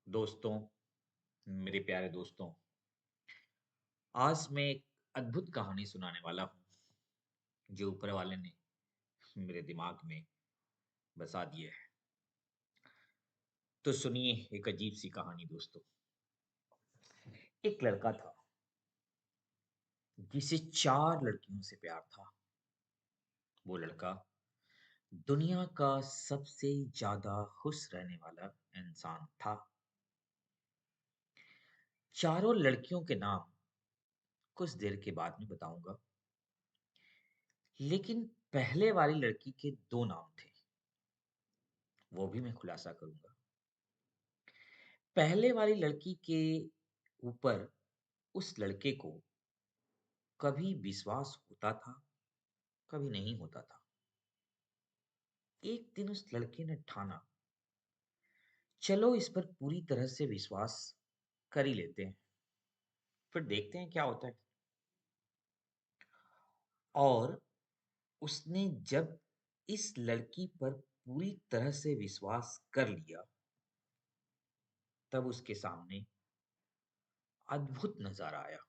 दोस्तों, मेरे प्यारे दोस्तों, आज मैं एक अद्भुत कहानी सुनाने वाला हूँ, जो ऊपर वाले ने मेरे दिमाग में बसा दी है। तो सुनिए एक अजीब सी कहानी दोस्तों। एक लड़का था, जिसे 4 लड़कियों से प्यार था। वो लड़का दुनिया का सबसे ज़्यादा खुश रहने वाला इंसान था। चारों लड़कियों के नाम कुछ देर के बाद में बताऊँगा, लेकिन पहले वाली लड़की के 2 नाम थे, वो भी मैं खुलासा करूँगा। पहले वाली लड़की के ऊपर उस लड़के को कभी विश्वास होता था, कभी नहीं होता था। एक दिन उस लड़के ने ठाना, चलो इस पर पूरी तरह से विश्वास कर ही लेते हैं, फिर देखते हैं क्या होता है। और उसने जब इस लड़की पर पूरी तरह से विश्वास कर लिया, तब उसके सामने अद्भुत नज़ारा आया।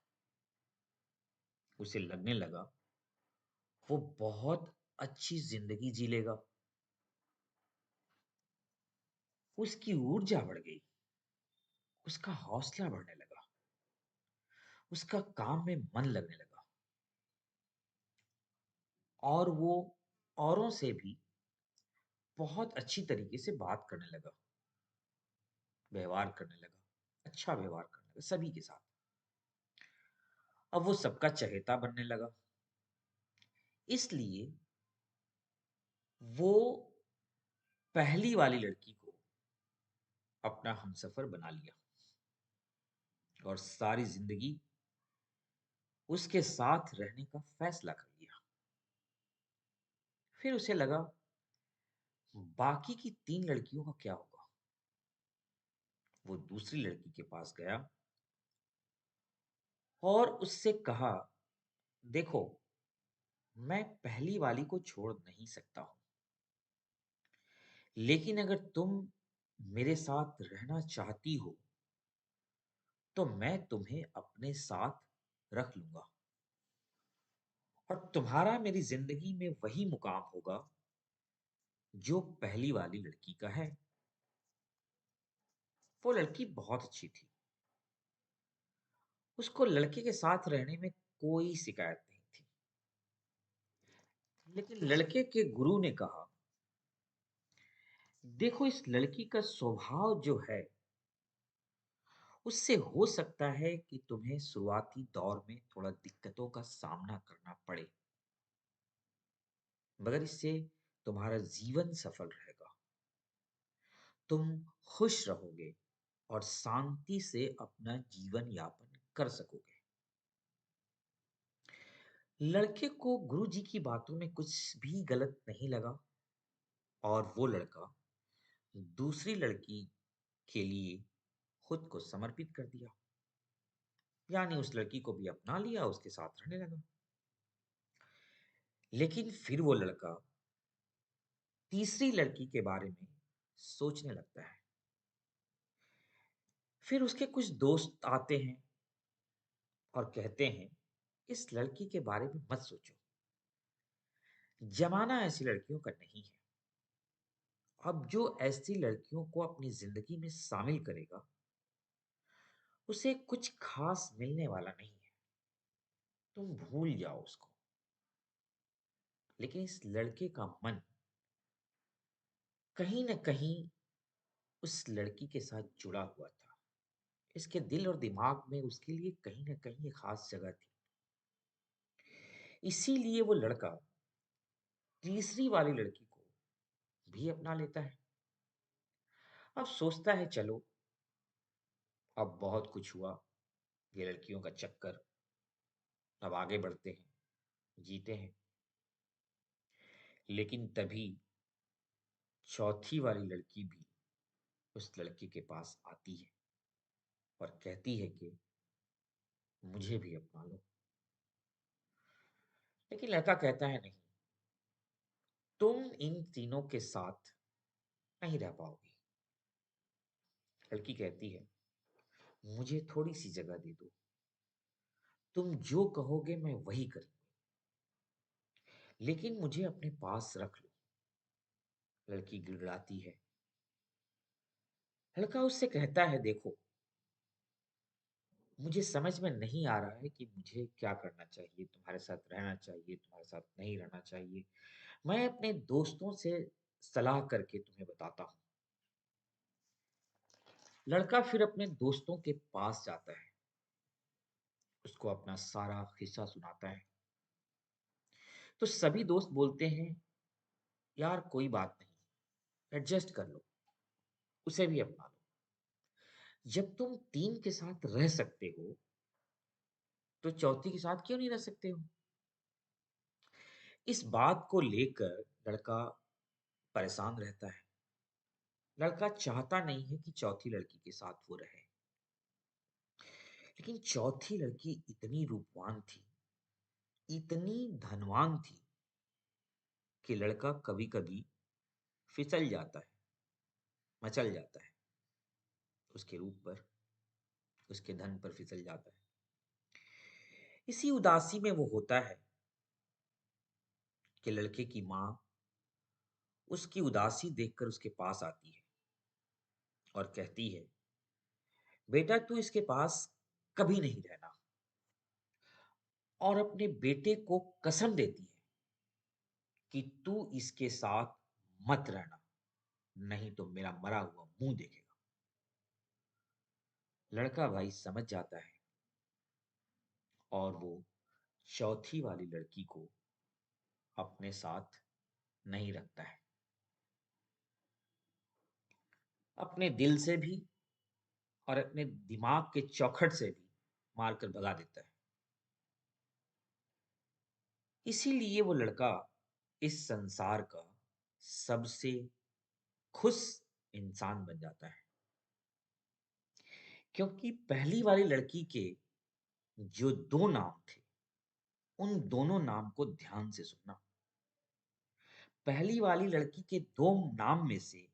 उसे लगने लगा वो बहुत अच्छी ज़िंदगी जी लेगा। उसकी ऊर्जा बढ़ गई, उसका हौसला बढ़ने लगा, उसका काम में मन लगने लगा और वो औरों से भी बहुत अच्छी तरीके से बात करने लगा, व्यवहार करने लगा, अच्छा व्यवहार करने लगा सभी के साथ। अब वो सबका चहेता बनने लगा। इसलिए वो पहली वाली लड़की को अपना हमसफर बना लिया और सारी जिंदगी उसके साथ रहने का फैसला कर लिया। फिर उसे लगा बाकी की 3 लड़कियों का क्या होगा। वो दूसरी लड़की के पास गया और उससे कहा, देखो, मैं पहली वाली को छोड़ नहीं सकता हूँ, लेकिन अगर तुम मेरे साथ रहना चाहती हो, तो मैं तुम्हें अपने साथ रख लूँगा और तुम्हारा मेरी ज़िंदगी में वही मुकाम होगा, जो पहली वाली लड़की का है। वो लड़की बहुत अच्छी थी। उसको लड़के के साथ रहने में कोई शिकायत नहीं थी। लेकिन लड़के के गुरु ने कहा, देखो, इस लड़की का स्वभाव जो है, उससे हो सकता है कि तुम्हें शुरुआती दौर में थोड़ा दिक्कतों का सामना करना पड़े, मगर इससे तुम्हारा जीवन सफल रहेगा। तुम खुश रहोगे और शांति से अपना जीवन यापन कर सकोगे। लड़के को गुरुजी की बातों में कुछ भी गलत नहीं लगा और वो लड़का दूसरी लड़की के लिए खुद को समर्पित कर दिया। यानी उस लड़की को भी अपना लिया, उसके साथ रहने लगा। लेकिन फिर वो लड़का तीसरी लड़की के बारे में सोचने लगता है। फिर उसके कुछ दोस्त आते हैं और कहते हैं, इस लड़की के बारे में मत सोचो, जमाना ऐसी लड़कियों का नहीं है। अब जो ऐसी लड़कियों को अपनी जिंदगी में शामिल करेगा, उसे कुछ खास मिलने वाला नहीं है। तुम भूल जाओ उसको। लेकिन इस लड़के का मन कहीं न कहीं उस लड़की के साथ जुड़ा हुआ था। इसके दिल और दिमाग में उसके लिए कहीं न कहीं एक खास जगह थी। इसीलिए वो लड़का तीसरी वाली लड़की को भी अपना लेता है। अब सोचता है, चलो, अब बहुत कुछ हुआ, ये लड़कियों का चक्कर, अब आगे बढ़ते हैं, जीते हैं। लेकिन तभी चौथी वाली लड़की भी उस लड़के के पास आती है और कहती है कि मुझे भी अपना लो। लेकिन लड़का कहता है, नहीं, तुम इन तीनों के साथ नहीं रह पाओगी। लड़की कहती है, मुझे थोड़ी सी जगह दे दो, तुम जो कहोगे मैं वही करूँ, लेकिन मुझे अपने पास रख लो। लड़की गिड़गिड़ाती है। लड़का उससे कहता है, देखो, मुझे समझ में नहीं आ रहा है कि मुझे क्या करना चाहिए, तुम्हारे साथ रहना चाहिए, तुम्हारे साथ नहीं रहना चाहिए। मैं अपने दोस्तों से सलाह करके तुम्हें बताता हूँ। लड़का फिर अपने दोस्तों के पास जाता है, उसको अपना सारा किस्सा सुनाता है। तो सभी दोस्त बोलते हैं, यार कोई बात नहीं, एडजस्ट कर लो, उसे भी अपना लो। जब तुम 3 के साथ रह सकते हो, तो चौथी के साथ क्यों नहीं रह सकते हो? इस बात को लेकर लड़का परेशान रहता है। लड़का चाहता नहीं है कि चौथी लड़की के साथ वो रहे। लेकिन चौथी लड़की इतनी रूपवान थी, इतनी धनवान थी कि लड़का कभी-कभी फिसल जाता है, मचल जाता है। उसके रूप पर, उसके धन पर फिसल जाता है। इसी उदासी में वो होता है कि लड़के की माँ उसकी उदासी देखकर उसके पास आती है और कहती है, बेटा तू इसके पास कभी नहीं रहना, और अपने बेटे को कसम देती है कि तू इसके साथ मत रहना, नहीं तो मेरा मरा हुआ मुंह देखेगा। लड़का भाई समझ जाता है और वो चौथी वाली लड़की को अपने साथ नहीं रखता है। अपने दिल से भी और अपने दिमाग के चौखट से भी मारकर भगा देता है। इसीलिए वो लड़का इस संसार का सबसे खुश इंसान बन जाता है। क्योंकि पहली वाली लड़की के जो 2 नाम थे, उन दोनों नाम को ध्यान से सुनना। पहली वाली लड़की के 2 नाम में से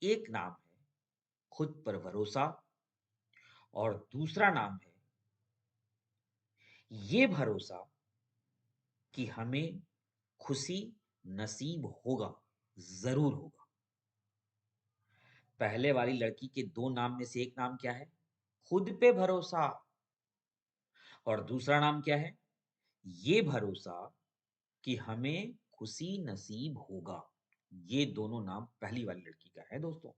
एक नाम है खुद पर भरोसा, और दूसरा नाम है ये भरोसा कि हमें खुशी नसीब होगा, ज़रूर होगा। पहले वाली लड़की के 2 नाम में से एक नाम क्या है? खुद पे भरोसा, और दूसरा नाम क्या है? ये भरोसा कि हमें खुशी नसीब होगा। ये दोनों नाम पहली वाली लड़की का है दोस्तों।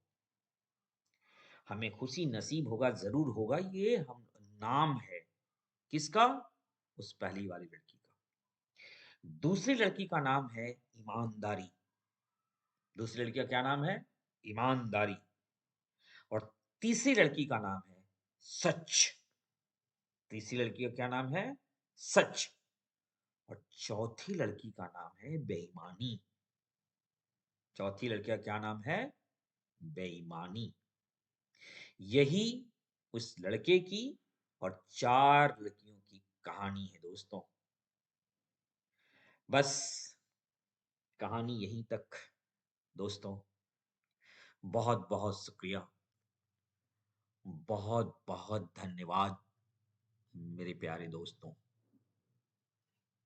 हमें खुशी नसीब होगा, ज़रूर होगा, ये हम नाम है। किसका? उस पहली वाली लड़की का। दूसरी लड़की का नाम है ईमानदारी। दूसरी लड़की का क्या नाम है? ईमानदारी। और तीसरी लड़की का नाम है सच। तीसरी लड़की का क्या नाम है? सच। और चौथी लड़की का नाम है बेईमानी। चौथी लड़की का क्या नाम है? बेईमानी। यही उस लड़के की और 4 लड़कियों की कहानी है दोस्तों। बस कहानी यहीं तक दोस्तों। बहुत-बहुत शुक्रिया। बहुत-बहुत धन्यवाद मेरे प्यारे दोस्तों।